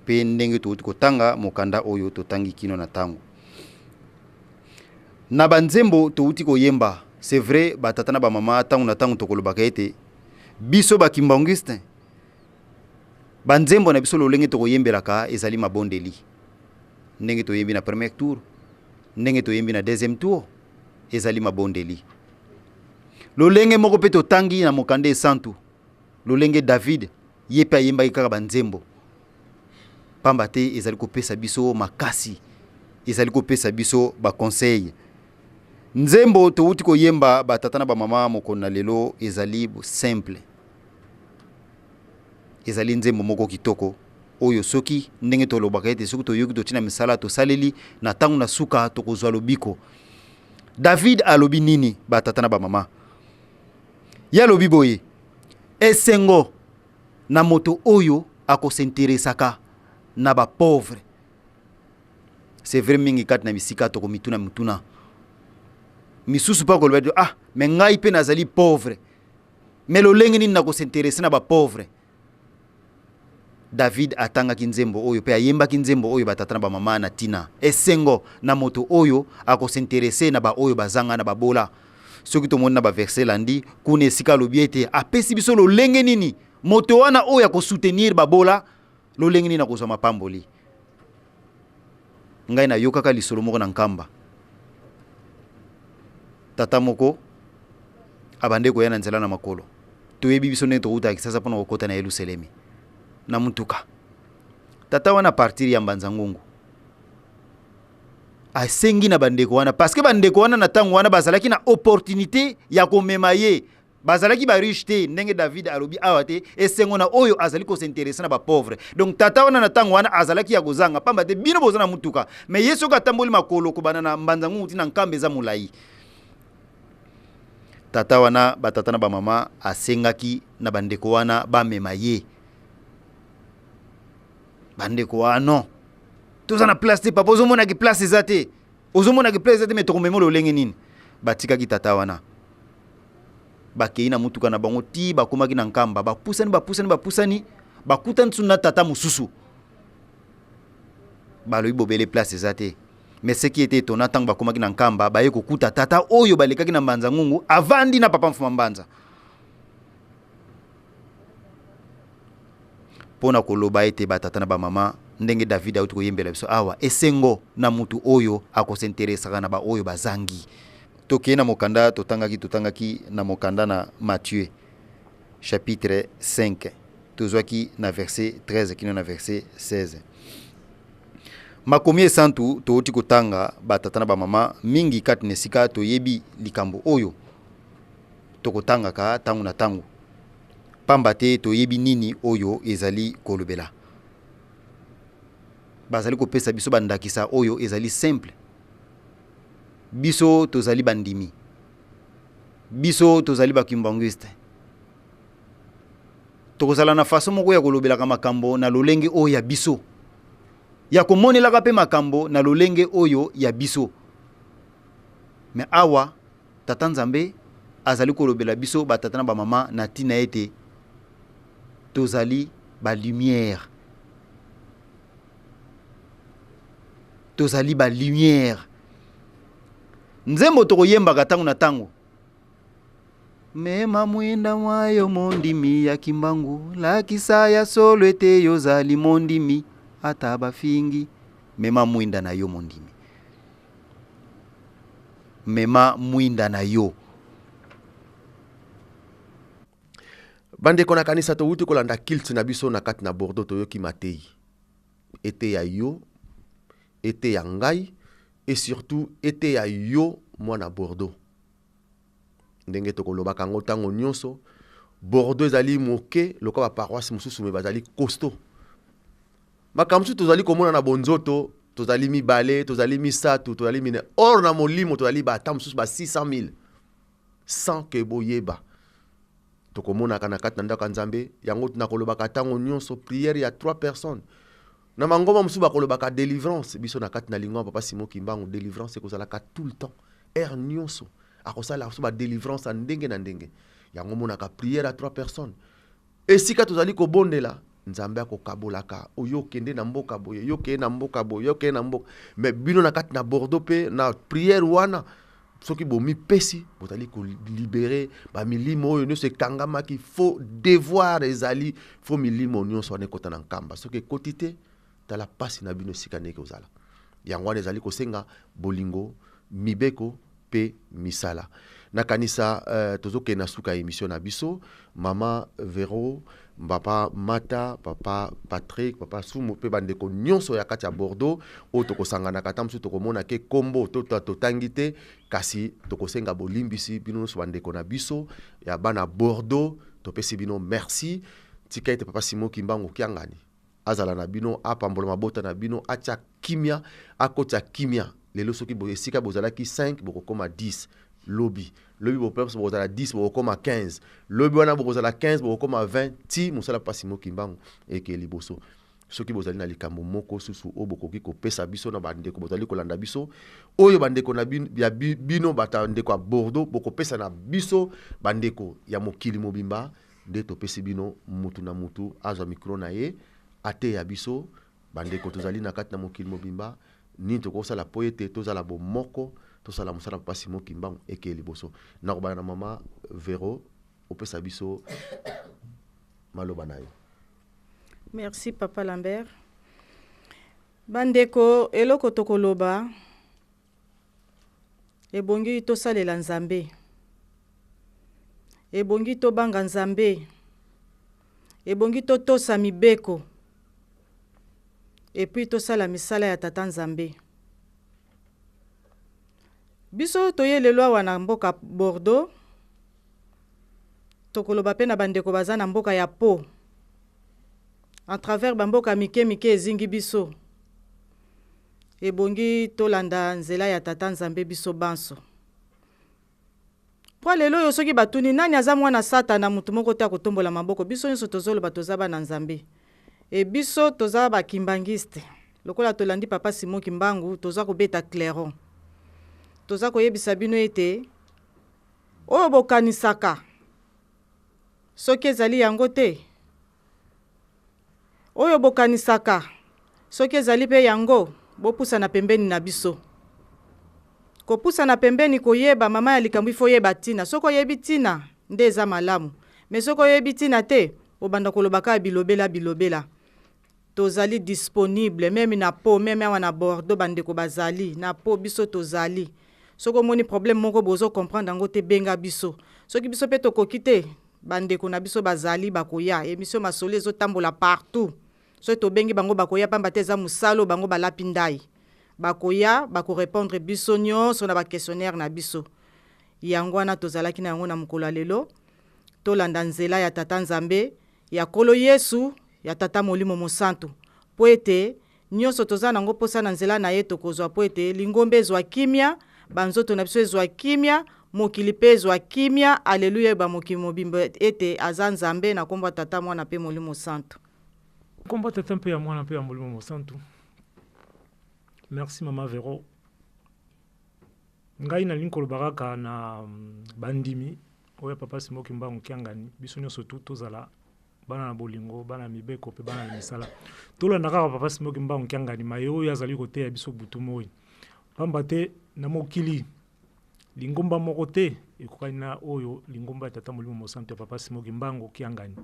pe ndenge touti kotanga mokanda oyo totangi kino na tango na banzembo touti koyemba. C'est vrai batata na bamama tango na tango tokolobaka ete biso bakimbangiste banzembo na biso lolenge tokoyembelaka ezali mabondeli ndenge toyembi na premier tour ndenge toyembi na deuxième tour ezali mabondeli lolenge moko pe totangi na mokande santu lolenge David ye pe ayembaki kaka banzembo pamba te ezali kopesa biso makasi ezali kopesa biso baconseil. Nzembo touti koyemba batata na bamama mokona lelo ezali simple ezali nzembo moko kitoko oyo soki ndenge tolobaka ete soki toyoki totina misala tosaleli na tango na suka tokozwa lobiko. David alobi nini batata na bamama? Ya lobi boye esengo na moto oyo akosinteresaka na ba pauvre. C'est vrai mingi kat na misika toko mituna mutuna misusu pa ko lobi mais ngai pe nazali pauvre mais lolenge nini na kosinteresa na ba pauvre. David atanga kinzembo oyo pe ayemba kinzembo oyo batata na bamama na tina esengo na moto oyo akosinterese na ba oyo bazanga na babola. Soki tomoni na ba verset landi kuna esika lobi ete apesi biso lolenge nini moto wana oyo akosoutenir babola lolenge nini akozwa mapamboli. Ngai na yokaka lisolo moko na nkamba tata moko abande koya na nzela na makolo toyebi biso ndenge touta kisasa mpona kokota na Yerusalemi na mutuka tata wana partir ya mbanza ngungu asengi na bandeko wana parce que bandeko wana na tango wana bazalaki na opportunité ya komema ye bazalaki ba riche te ndenge David alobi awa te esengo na oyo azali ko s'intéresser na ba pauvre. Donc tata wana na tango wana azalaki ya kozanga pamba te bino bozana mutuka mais yeso ka tamboli makolo ko bana na mbanza ngungu tina nkambe za mulai. Tata wana batata na bamama asengaki na bandeko wana bamema ye bandeko wana non tozana place te papa ozomona ki place ezate ozomona ki place ezate mais tokomema lolenge nini batikaki tata wana bakei na mutuka na bango ti bakomaki na nkamba bapusani bakutani suna tata mususu balobi bobele place ezate. Mais ce qui était étonnant tant bakomaki na nkamba baye kokuta tata oyo balekaki na mbanza ngungu avandi na papa mfuma mbanza pona koloba ete batata na bamama ndenge David auti koyembela biso awa esengo na mutu oyo akosinteresaka na ba oyo bazangi. Toke na mokanda totangaki na mokanda na Matthieu chapitre 5 tozwaki na verset 13 kino na verset 16. Makomi santu touti kotanga batata na bamama mingi kati nesika toyebi likambo oyo tokotanga ka tangu na tangu pamba te toyebi nini oyo ezali kolobela bazali kopesa biso bandakisa oyo ezali simple. Biso tozali bandimi biso tozali bakimbangiste tokozala na faso moko ya kolobelaka makambo na lolenge oyo ya biso ya komonelaka pe makambo na lolenge oyo ya biso. Mais awa tata Nzambe azali kolobela biso batata na bamama na tina ete tozali ba lumière tozali ba lumière. Nzembo tokoyembaka tango na tango mema mwinda mwayo mondimi ya kimbangu lakisa ya solo ete yozali mondimi ata bafingi mema mwinda na yo mondimi mema mwinda na yo. Bandeko na kanisa touti kolanda kilt na biso na kati na Bordeaux toyoki matei ete ya yo ete ya ngai et surtout ete ya yo mwana Bordeaux ndenge tokolobaka ngo tango nyonso Bordeaux ezali moke lokola paroisse mususu me bazali costaud makamsu tozali komona na bonzoto tozali mibale tozali misatu tozali mine or na molimo tozali bata mususu ba 600,000 sans que boyeba tokomona kana kati na ndako Nzambe yango tunakolobaka tango nyonso prière ya 3 personnes na mangoma mususu bakolobaka délivrance biso na kati na lingwa papa Simon Kimbangu délivrance ekozalaka tout le temps nyonso akosala so ba délivrance à ndenge na ndenge yango monaka prière à 3 personnes esika tozali kobondela nzambe akokabolaka oyo kende na mboka boye yo ke na mboka boye yo ke na mboka mais bino na kati na Bordeaux pe na prière wana soki bomi pesi botali ko libérer ba milimo oyo nyonso ekangama ki faut devoir ezali faut milimo nyonso wana ekota na nkamba soki ekoti te tala pasi na bino esika ndenge ozala yango wana ezali kosenga bolingo mibeko pe misala nakanisa tozokende na suka émission na biso mama Vero papa Mata papa Patrick papa Sumo pe bandeko nyonso ya kati ya Bordeaux o tokosangana kata msu tokomona ke kombo totangi te kasi tokosenga bolimbisi bino nyonso bandeko na biso ya bana Bordeaux topesi bino merci tika ete papa Simon Kimbangu kiangani azala na bino apambola mabota na bino acha kimia akota kimia lelo soki esika bozalaki 5 bokokoma 10 lobby bozala 10 bokokoma 15 lobby wana bozala 15 bokokoma 20 ti mosala pasi Kimbangu eke liboso soki bozali na likambo moko susu o bokoki kopesa biso na bandeko bozali kolanda biso oyo bandeko na bino batandeko ya Bordeaux bokopesa na biso bandeko ya mokili mobimba nde topesi bino mutu na mutu azwa mikro na ye ate ya biso bandeko tozali na kati na mokili mobimba ni tokosala po ete tozala bomoko tosala mosala papa Simon Kimbangu eke liboso na kobana na mama Vero opesa biso maloba na yo. Merci papa Lambert. Bandeko eloko tokoloba ebongi tosalela nzambe ebongi tobanga nzambe ebongi totosa mibeko et puis tosala misala ya tata nzambe biso toyelelo awa na mboka Bordeaux tokoloba pe na bandeko baza na mboka ya Po en travers bamboka mike ezingi biso ebongi tolanda nzela ya tata nzambe biso banso po lelo yo soki batuni nani aza mwana satana mutu moko te akotombola maboko biso nyonso tozoloba toza bana nzambe e biso toza bakimbangiste lokola tolandi papa Simon Kimbangu toza kobeta clairon toza koyebisa bino ete oyo bokanisaka soki ezali yango te oyo bokanisaka soki ezali pe yango bopusa na pembeni na biso kopusa na pembeni koyeba mama ya likambo ifo yeba tina soko oyebi tina nde eza malamu mais soko oyebi tina te obanda kolobaka bilobela tozali disponible même na Po même awa na Bordeaux bandeko bazali na Po biso tozali soko moni problème moko bozo comprendre ngo te benga biso soki biso pe tokoki te bandeko na biso bazali bakoya émission masolo ezotambola partout so to bengi bango bakoya pamba te eza musalo bango balapi ndai bakoya bako répondre biso nyonso na ba questionnaire na biso yango wana tozalaki na yango na mokolo lelo tolanda nzela ya tata nzambe ya kolo Yesu ya tata molimo mosantu po ete nyonso toza nango posa na nzela na ye tokozwa po ete lingombe ezwa kimia banzoto na biso ezwa kimia mokili pe ezwa kimia aleluya ba mokili mobimba ete aza nzambe na kombo tata mwana pe molimo mosantu kombo tata mpe ya mwana mpe ya molimo mosantu. Merci mama Vero. Ngai na linko baraka na bandimi oya papa Simon Kimbangu kiangani biso nyonso tozala bana na bolingo bana mibeko pe bana na misala tolanda kaka papa Simon Kimbangu kiangani mayo oyo azali kote ya biso butu moi pamba te na mokili lingomba moko te ekokani na oyo lingomba ya tata molimo mosantu ya papa Simon Kimbangu kiangani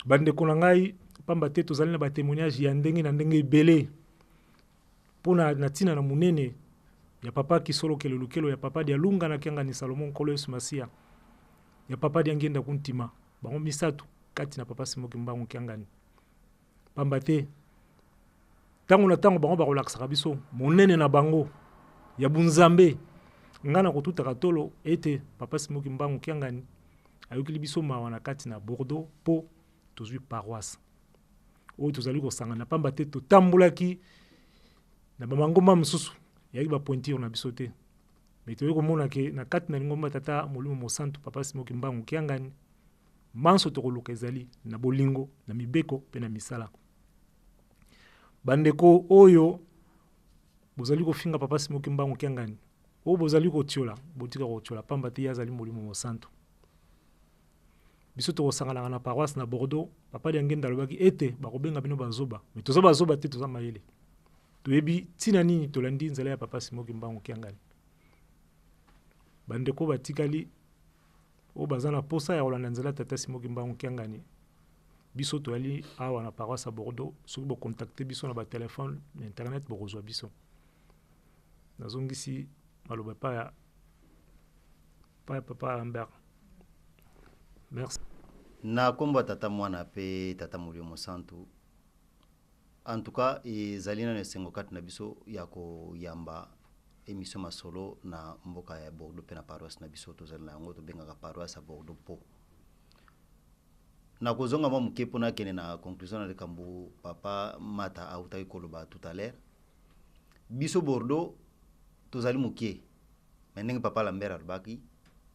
bandeko na ngai pamba te tozali na batémoignage ya ndenge na ndenge ebele pona na tina na munene ya papa Kisolo Kelelukelo ya papa dia Lunga na kiangani Salomon Kolo Yesu Masia ya papa dia Ngenda Kuntima bango misatu kati na papa Simon Kimbangu kiangani pamba te tango na tango bango bakolakisaka biso monene na bango ya bunzambe ngana kotutaka tolo ete papa Simon Kimbangu kiangani ayokili biso mawa na kati na Bordeaux po tozwi paroisse oyo tozali kosangana pamba te totambulaki na bamangomba mosusu yaki ba pointure na biso te mais toyei komona ke na kati na lingomba tata molimo mosantu papa Simon Kimbangu kiangani manso tokoluka ezali na bolingo na mibeko pe na misala bandeko oyo bozali kofinga papa Simon Kimbangu kiangani o bozali kotiola botika kotiola pamba te yazali molimo mosantu biso tokosangana na paroisse na Bordeaux papa Diangenda alobaki ete bakobenga bino bazoba mais toza bazoba te toza mayele toyebi tina nini tolandi nzela ya papa Simon Kimbangu Kiangani bandeko batikali o bazana posa ya kolanda nzela tata Simon Kimbangu Kiangani biso toyali awa na paroisse à Bordeaux soki bocontacte biso na batelefone na internet bokozwa biso nazongisi maloba pa ya papa Lambert. Merci. Na komba tata mwana pe tata Mulio Mosantu. En tout cas, ezalina ne sengo kat na biso yako yamba émission masolo na mboka ya Bordeaux pe na paroisse na biso tozali na yango to benga paroisse à Bordeaux po. Na kozonga mwa mukepo na kene na conclusion na kambu papa Mata autaki koloba tout à l'heure. Biso Bordeaux tozali mukie. Menenge papa Lambert albaki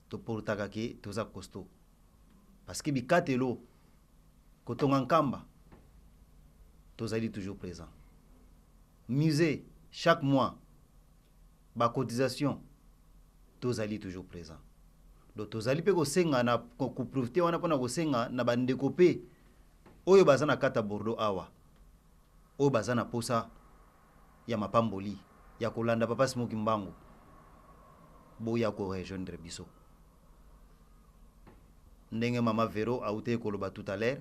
to portaka ke toza costaud. Parce que bikatelo kotonga nkamba tozali toujours présent. Musée chaque mois ba cotisation tozali toujours présent. Donc tozali pe ko senga na ko profiter wana pona ko senga na bandeko pe oyo bazana kata Bordeaux awa. Oyo bazana posa ya mapamboli ya kolanda papa Simon Kimbangu boya ko rejoindre biso. Ndenge mama Vero a outé koloba tout à l'heure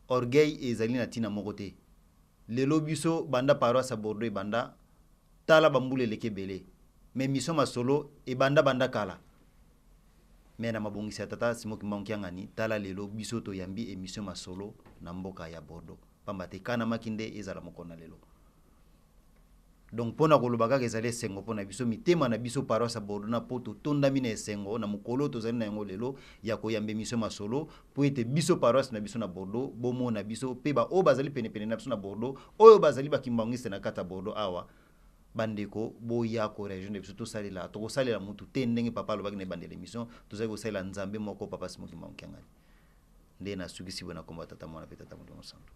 orgueil ezali na tina mokote lelo biso banda paroisse à Bordeaux banda tala bambule leke belé mais mission masolo e banda kala mais na mabongisi tata Simon Kimbangu Kiangani tala lelo biso to yambi émission masolo na mboka ya Bordeaux pamba te kana makinde ezala mokona lelo. Donc pona kolobaka ezali sengo pona biso mitema na biso paroisse à Bordeaux na poto tondami na sengo na mukolo tozali na yango lelo ya koyambe mission masolo po ete biso paroisse na biso na Bordeaux bomo na biso pe ba o bazali pene na biso na Bordeaux oyo bazali bakimbangiste na kata Bordeaux awa bandeko boya ko région de biso to salela to salela mutu te ndenge papa lobaki na bandele mission tozali ko salela nzambe moko papa Simon Kimbangu Kiangani nde na sugisi bona komba tata mwana pe tata Mulimo Mosantu.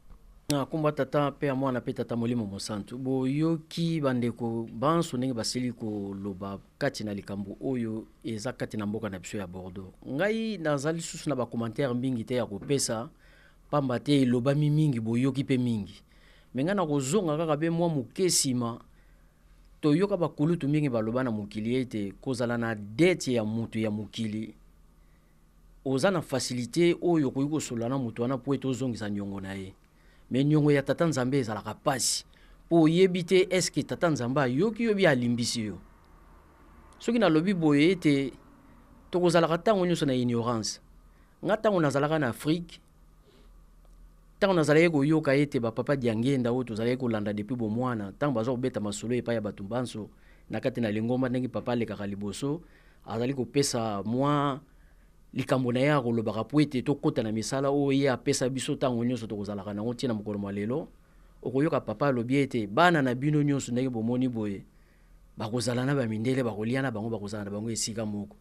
Na komba tata pe mwana pe tata Mulimo Mosantu boyoki bandeko banso ndenge basili ko loba kati na likambo oyo eza kati na mboka na biso ya Bordeaux ngai nazali susu na ba commentaire mingi te ya kopesa pamba te loba mingi boyoki pe mingi menga na kozonga kaka be mwa mukesima toyoka bakulutu mingi baloba na mukili ete kozala na dette ya mutu ya mukili oza na facilité oyo koyiko solana mutu wana po eto zongisa nyongo na ye mais nyongo ya tata Nzambe ezalaka pasi po yebite est-ce que tata Nzamba yoki yobi alimbisi yo soki na lobi boye ete tokozalaka tango nyonso na ignorance nga tango nazalaka na Afrique tango nazalaki koyoka ete bapapa Diangenda oyo tozalaki kolanda depuis bomwana tango baza kobeta masolo epai ya bato mbanso na kati na lingomba ndenge papa alekaka liboso azali kopesa mwa likambo na ye akolobaka po ete tokota na misala oyo ye apesa biso tango nyonso tokozalaka nango ntina mokolo mwa lelo okoyoka papa alobi ete bana na bino nyonso ndenge bomoni boye bakozala na bamindele bakolia na bango bakozala na bango esika moko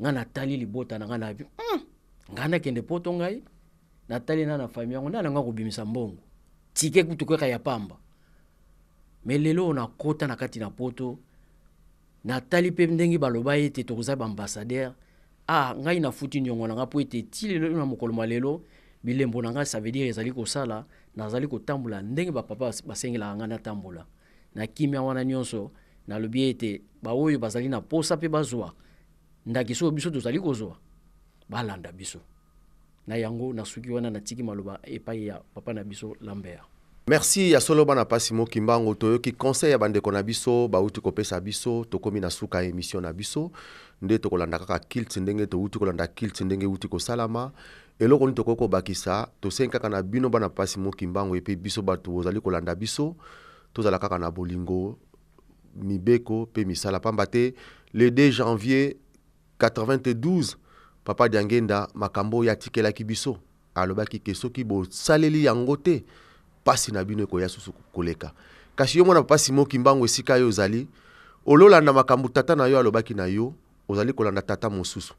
nga natali libota na nga na nga nakende poto ngai natali na famille yango nana nga kobimisa mbongo tike kutukweka ya pamba mais lelo na kota na kati na poto natali pe ndenge baloba ete tokoza ba ambassadeur ngai na futi nyongo na nga po ete ti lelo na mokolo malelo bilembo na nga ça veut dire ezali kosala nazali kotambula ndenge bapapa basengela nga na tambola na kimia wana nyonso na lobi ete baoyo bazali na posa pe bazwa ndakiso biso tozali kozwa balanda biso na yango na suki wana na tiki maloba epai ya papa na biso Lambert. Merci ya solo bana pasi Simon Kimbangu toyoki conseil ya bandeko na biso bauti kopesa biso tokomi na suka émission na biso nde tokolanda kaka kilt ndenge to uti kolanda kilt ndenge uti ko salama eloko ni tokoko bakisa to senka kana bino bana pasi Simon Kimbangu epe biso bato bozali kolanda biso tozala kaka na bolingo mibeko pe misala pamba te le 2 janvier 92 papa Diangenda makambo ya tikela kibiso alobaki keso ki bo saleli yango te pasi na bino ko ya susu koleka kasi yo mwana papa Simon Kimbangu esika yo zali ololanda makambo tata na yo alobaki na yo ozali kolanda tata mosusu.